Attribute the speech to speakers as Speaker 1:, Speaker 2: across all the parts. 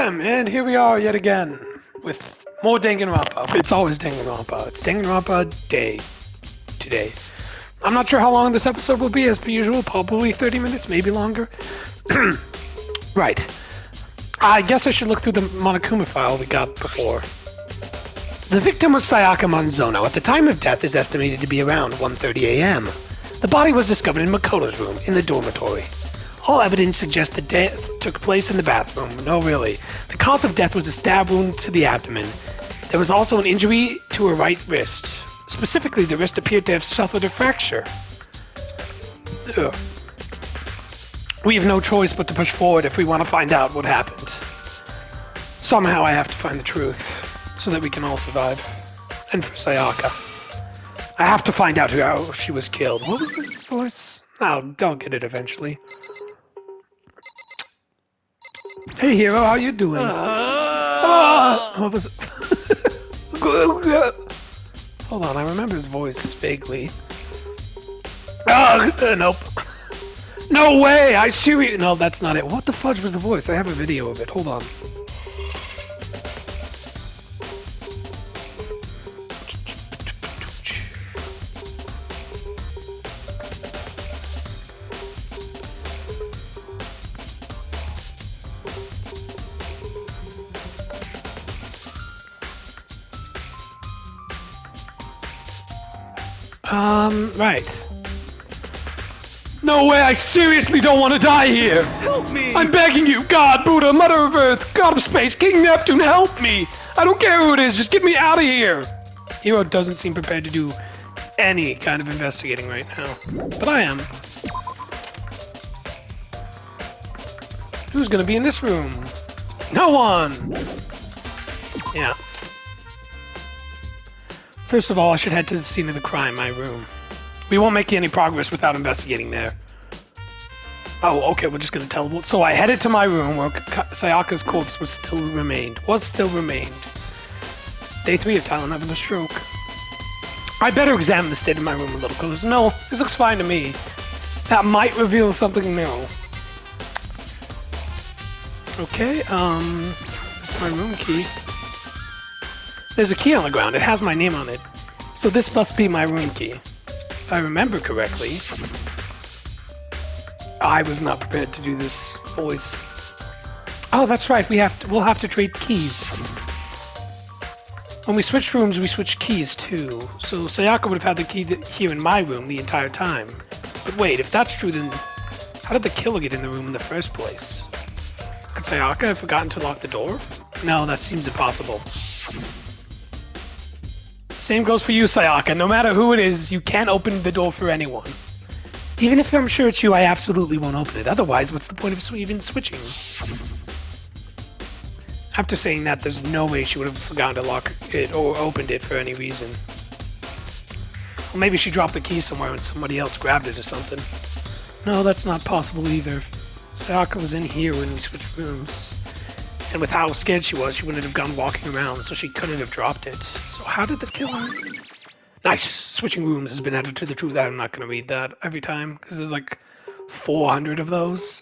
Speaker 1: Bam! And here we are yet again with more Danganronpa. It's always Danganronpa. It's Danganronpa Day today. I'm not sure how long this episode will be, as per usual. Probably 30 minutes, maybe longer. Right. I guess I should look through the Monokuma file we got before. The victim was Sayaka Manzono. At the time of death is estimated to be around 1:30 a.m. The body was discovered in Makoto's room in the dormitory. All evidence suggests the death took place in the bathroom. No, really. The cause of death was a stab wound to the abdomen. There was also an injury to her right wrist. Specifically, the wrist appeared to have suffered a fracture. Ugh. We have no choice but to push forward if we want to find out what happened. Somehow I have to find the truth, so that we can all survive. And for Sayaka. I have to find out how she was killed. What was this voice? Oh, I'll get it eventually. Hey, hero, how you doing? What was it? Hold on, I remember his voice vaguely. Nope. No way! I seriously... No, that's not it. What the fudge was the voice? I have a video of it. Hold on. Right. No way, I seriously don't want to die here!
Speaker 2: Help me!
Speaker 1: I'm begging you, God, Buddha, Mother of Earth, God of Space, King Neptune, help me! I don't care who it is, just get me out of here! Hero doesn't seem prepared to do any kind of investigating right now. But I am. Who's gonna be in this room? No one! Yeah. First of all, I should head to the scene of the crime, my room. We won't make any progress without investigating there. Oh, okay, we're just gonna teleport. So I headed to my room where Sayaka's corpse still remained. Day 3 of Talon having a stroke. I better examine the state of my room a little closer. No, this looks fine to me. That might reveal something new. Okay, that's my room key. There's a key on the ground. It has my name on it. So this must be my room key. If I remember correctly. I was not prepared to do this voice. Oh, that's right. We'll have to trade keys. When we switch rooms, we switch keys too. So Sayaka would have had the key here in my room the entire time. But wait, if that's true, then how did the killer get in the room in the first place? Could Sayaka have forgotten to lock the door? No, that seems impossible. Same goes for you, Sayaka. No matter who it is, you can't open the door for anyone. Even if I'm sure it's you, I absolutely won't open it. Otherwise, what's the point of even switching? After saying that, there's no way she would have forgotten to lock it or opened it for any reason. Or maybe she dropped the key somewhere and somebody else grabbed it or something. No, that's not possible either. Sayaka was in here when we switched rooms. And with how scared she was, she wouldn't have gone walking around, so she couldn't have dropped it. So how did the killer... Nice! Switching rooms has been added to the truth. I'm not going to read that every time, because there's like 400 of those.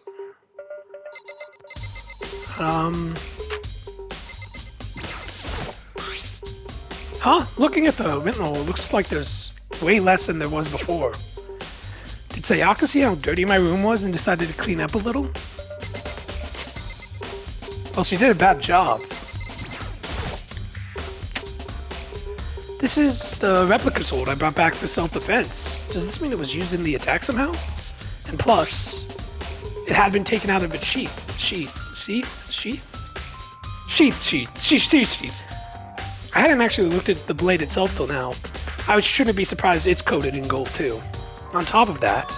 Speaker 1: Huh? Looking at the Rintal, it looks like there's way less than there was before. Did Sayaka see how dirty my room was and decided to clean up a little? Well, she did a bad job. This is the replica sword I brought back for self-defense. Does this mean it was used in the attack somehow? And plus, it had been taken out of its sheath. I hadn't actually looked at the blade itself till now. I shouldn't be surprised it's coated in gold too. On top of that...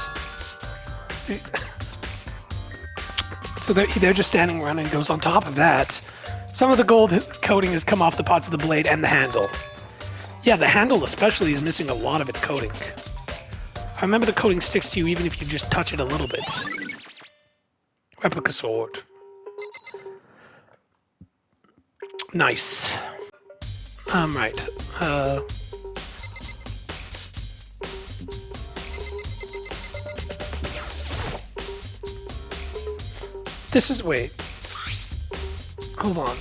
Speaker 1: So they're just standing around and goes on top of that. Some of the gold coating has come off the parts of the blade and the handle. Yeah, the handle especially is missing a lot of its coating. I remember the coating sticks to you even if you just touch it a little bit. Replica sword. Nice. Right. This is... wait. Hold on.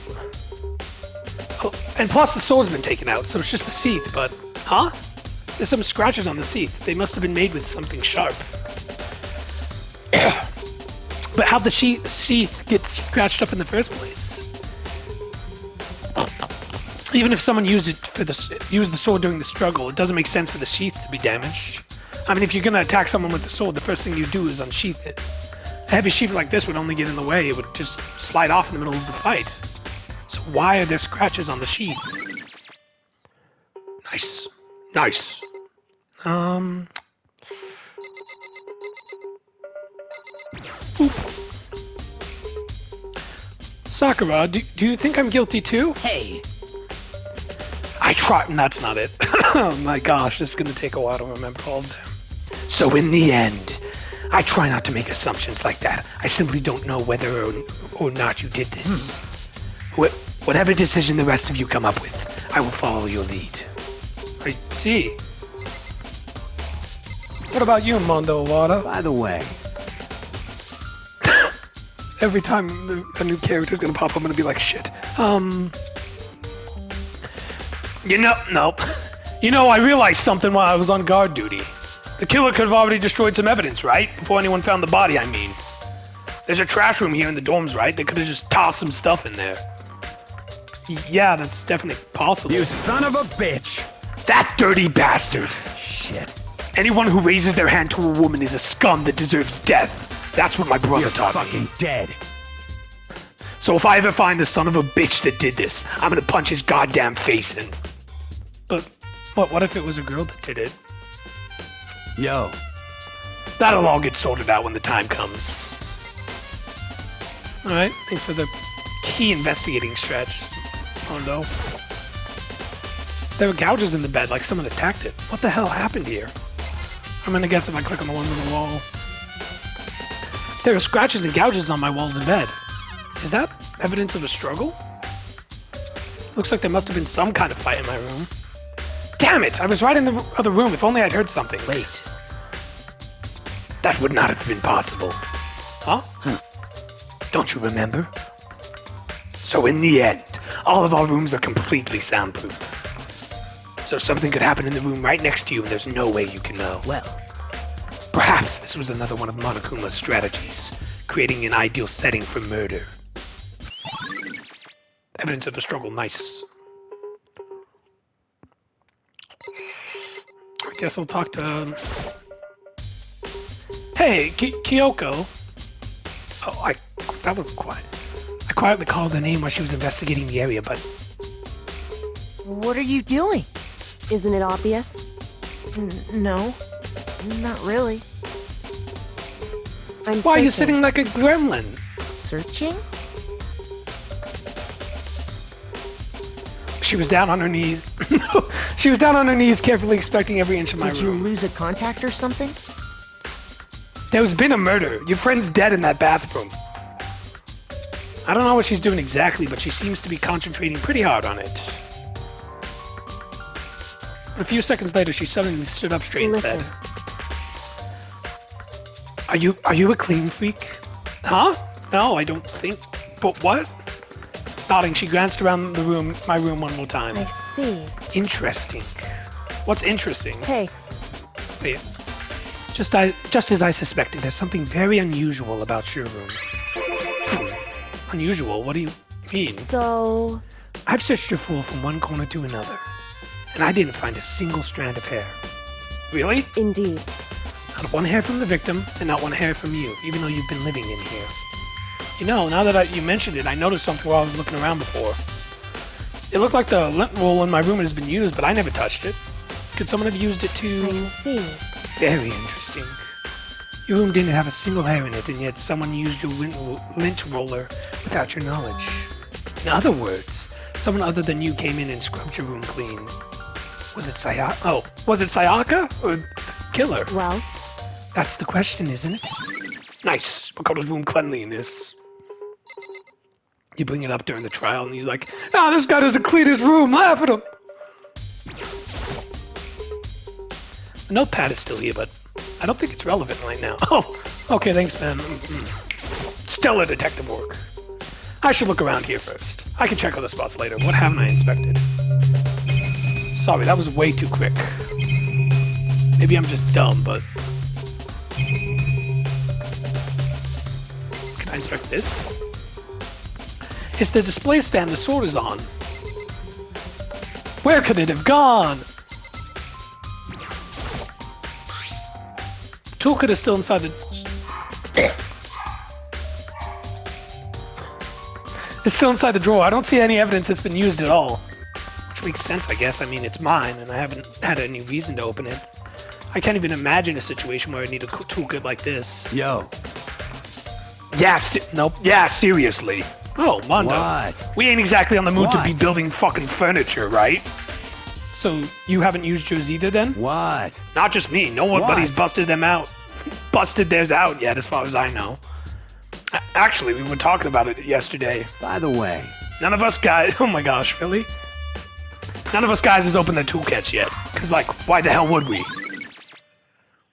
Speaker 1: Oh, and plus the sword's been taken out, so it's just the sheath, but... Huh? There's some scratches on the sheath. They must have been made with something sharp. But how'd the sheath get scratched up in the first place? Even if someone used the sword during the struggle, it doesn't make sense for the sheath to be damaged. I mean, if you're gonna attack someone with the sword, the first thing you do is unsheath it. A heavy sheath like this would only get in the way. It would just slide off in the middle of the fight. So why are there scratches on the sheath? Nice. Nice. Oop. Sakura, do you think I'm guilty too?
Speaker 2: Hey!
Speaker 1: I try. That's not it. Oh my gosh, this is gonna take a while to remember all of them. So in the end, I try not to make assumptions like that. I simply don't know whether or not you did this. Whatever decision the rest of you come up with, I will follow your lead. I see. What about you, Mondo Awada?
Speaker 2: By the way...
Speaker 1: Every time a new character's gonna pop up, I'm gonna be like, shit. Nope. You know, I realized something while I was on guard duty. The killer could have already destroyed some evidence, right? Before anyone found the body, I mean. There's a trash room here in the dorms, right? They could have just tossed some stuff in there. Yeah, that's definitely possible.
Speaker 2: You son of a bitch!
Speaker 1: That dirty bastard!
Speaker 2: Shit.
Speaker 1: Anyone who raises their hand to a woman is a scum that deserves death. That's what my brother taught me.
Speaker 2: You're fucking dead.
Speaker 1: So if I ever find the son of a bitch that did this, I'm gonna punch his goddamn face in. But what if it was a girl that did it?
Speaker 2: Yo.
Speaker 1: That'll all get sorted out when the time comes. Alright, thanks for the key investigating stretch, Mondo. There were gouges in the bed, like someone attacked it. What the hell happened here? I'm gonna guess if I click on the ones on the wall. There are scratches and gouges on my walls in bed. Is that evidence of a struggle? Looks like there must have been some kind of fight in my room. Damn it! I was right in the other room. If only I'd heard something.
Speaker 2: Wait.
Speaker 1: That would not have been possible. Huh? Don't you remember? So in the end, all of our rooms are completely soundproof. So something could happen in the room right next to you and there's no way you can know.
Speaker 2: Well.
Speaker 1: Perhaps this was another one of Monokuma's strategies, creating an ideal setting for murder. Evidence of a struggle, nice. I guess I'll talk to... Hey, Kyoko. Oh, that was quiet. I quietly called her name while she was investigating the area, but...
Speaker 3: What are you doing?
Speaker 4: Isn't it obvious?
Speaker 3: No, not really.
Speaker 1: Why are you sitting like a gremlin?
Speaker 3: Searching?
Speaker 1: She was down on her knees. She was down on her knees, carefully inspecting every inch of my room.
Speaker 3: Did you lose a contact or something?
Speaker 1: There's been a murder. Your friend's dead in that bathroom. I don't know what she's doing exactly, but she seems to be concentrating pretty hard on it. A few seconds later, she suddenly stood up straight and said, Are you a clean freak? Huh? No, I don't think. But what? Nodding, she glanced around the room, my room one more time.
Speaker 4: I see.
Speaker 1: Interesting. What's interesting?
Speaker 4: Hey.
Speaker 1: Wait. Just as I suspected, there's something very unusual about your room. Unusual? What do you mean?
Speaker 4: So...
Speaker 1: I've searched your floor from one corner to another, and I didn't find a single strand of hair. Really?
Speaker 4: Indeed.
Speaker 1: Not one hair from the victim, and not one hair from you, even though you've been living in here. You know, now that you mentioned it, I noticed something while I was looking around before. It looked like the lint roll in my room has been used, but I never touched it. Could someone have used it to...
Speaker 4: I see.
Speaker 1: Very interesting. Your room didn't have a single hair in it, and yet someone used your lint roller without your knowledge. In other words, someone other than you came in and scrubbed your room clean. Was it Sayaka? Oh, was it Sayaka or killer?
Speaker 4: Well?
Speaker 1: That's the question, isn't it? Nice. Makoto's room cleanliness. You bring it up during the trial, and he's like, this guy doesn't clean his room. Laugh at him. The notepad is still here, but I don't think it's relevant right now. Oh, okay, thanks, man. Stellar detective work. I should look around here first. I can check other spots later. What haven't I inspected? Sorry, that was way too quick. Maybe I'm just dumb, but... Can I inspect this? It's the display stand the sword is on. Where could it have gone? Toolkit is still inside the... It's still inside the drawer. I don't see any evidence it's been used at all. Which makes sense, I guess. I mean, it's mine, and I haven't had any reason to open it. I can't even imagine a situation where I need a toolkit like this.
Speaker 2: Yo.
Speaker 1: Yeah, nope. Yeah, seriously. Oh, Mondo.
Speaker 2: What?
Speaker 1: We ain't exactly on the mood to be
Speaker 2: What?
Speaker 1: building fucking furniture, right? So, you haven't used yours either, then?
Speaker 2: What?
Speaker 1: Not just me. No one buddy's
Speaker 2: What?
Speaker 1: busted them out. Busted theirs out yet, as far as I know. Actually, we were talking about it yesterday.
Speaker 2: By the way,
Speaker 1: None of us guys... Oh my gosh, really? None of us guys has opened their toolkits yet. Because, like, why the hell would we?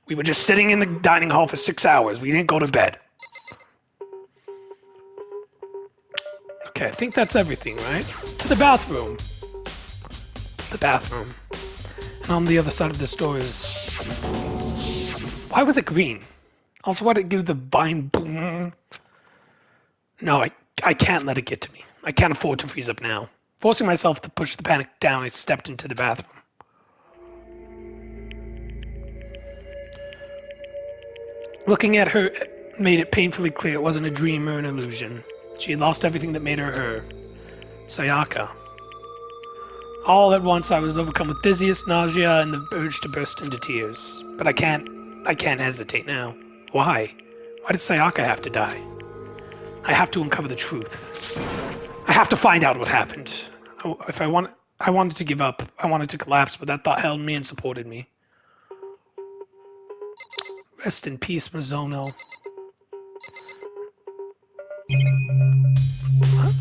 Speaker 1: We were just sitting in the dining hall for 6 hours. We didn't go to bed. Okay, I think that's everything, right? To the bathroom. The bathroom. And on the other side of the store is... Why was it green? Also, why did it do the vine boom? No, I can't let it get to me. I can't afford to freeze up now. Forcing myself to push the panic down, I stepped into the bathroom. Looking at her made it painfully clear it wasn't a dream or an illusion. She had lost everything that made her her. Sayaka. All at once I was overcome with dizziness, nausea, and the urge to burst into tears. But I can't hesitate now. Why? Why did Sayaka have to die? I have to uncover the truth. I have to find out what happened. I wanted to give up. I wanted to collapse, but that thought held me and supported me. Rest in peace, Mizono. What?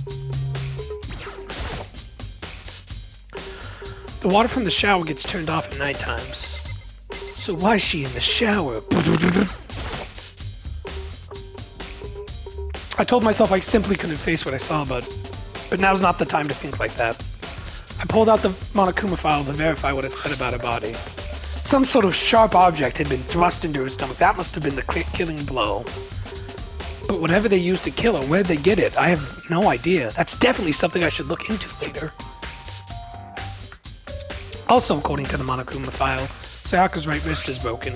Speaker 1: The water from the shower gets turned off at night times. So why is she in the shower? I told myself I simply couldn't face what I saw, but now's not the time to think like that. I pulled out the Monokuma file to verify what it said about her body. Some sort of sharp object had been thrust into her stomach. That must have been the killing blow. But whatever they used to kill her, where'd they get it? I have no idea. That's definitely something I should look into later. Also, according to the Monokuma file, Sayaka's right wrist is broken.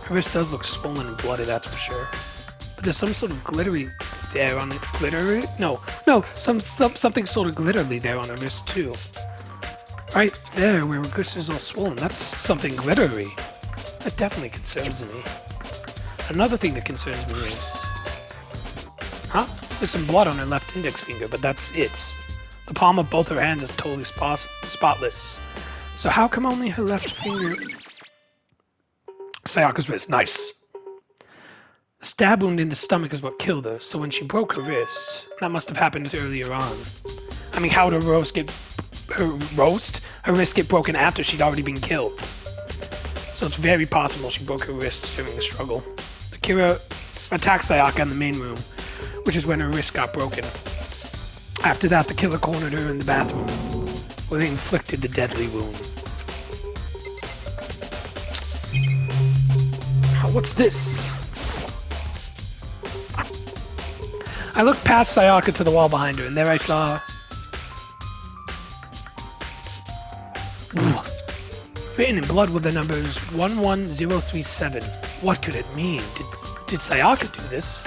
Speaker 1: Her wrist does look swollen and bloody, that's for sure. But there's some sort of glittery there on it. Glittery? No, something sort of glittery there on her wrist too. Right there, where her wrist is all swollen, that's something glittery. That definitely concerns me. Another thing that concerns me is... Huh? There's some blood on her left index finger, but that's it. The palm of both her hands is totally spotless. So how come only her left finger... Sayaka's wrist, nice. The stab wound in the stomach is what killed her, so when she broke her wrist, that must have happened earlier on. I mean, how would her wrist get broken after she'd already been killed? So it's very possible she broke her wrist during the struggle. The killer attacked Sayaka in the main room, which is when her wrist got broken. After that, the killer cornered her in the bathroom, where they inflicted the deadly wound. What's this? I looked past Sayaka to the wall behind her, and there I saw... Written in blood with the numbers 11037. What could it mean? Did Sayaka do this?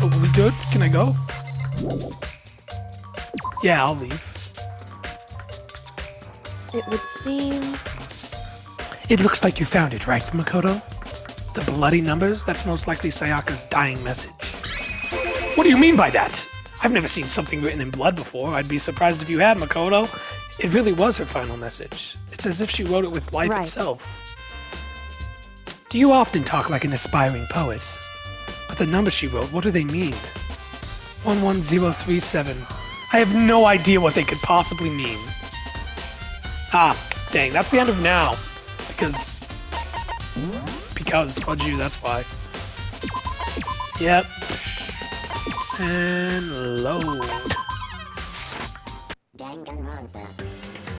Speaker 1: Oh, are we good? Can I go? Yeah, I'll leave.
Speaker 4: It would seem...
Speaker 1: It looks like you found it, right, Makoto? The bloody numbers? That's most likely Sayaka's dying message. What do you mean by that? I've never seen something written in blood before. I'd be surprised if you had, Makoto. It really was her final message. It's as if she wrote it with life itself. Do you often talk like an aspiring poet? But the numbers she wrote, what do they mean? 11037. I have no idea what they could possibly mean. Ah, dang, that's the end of now. Because, fudge you, that's why. Yep. And load.
Speaker 5: Danganronpa.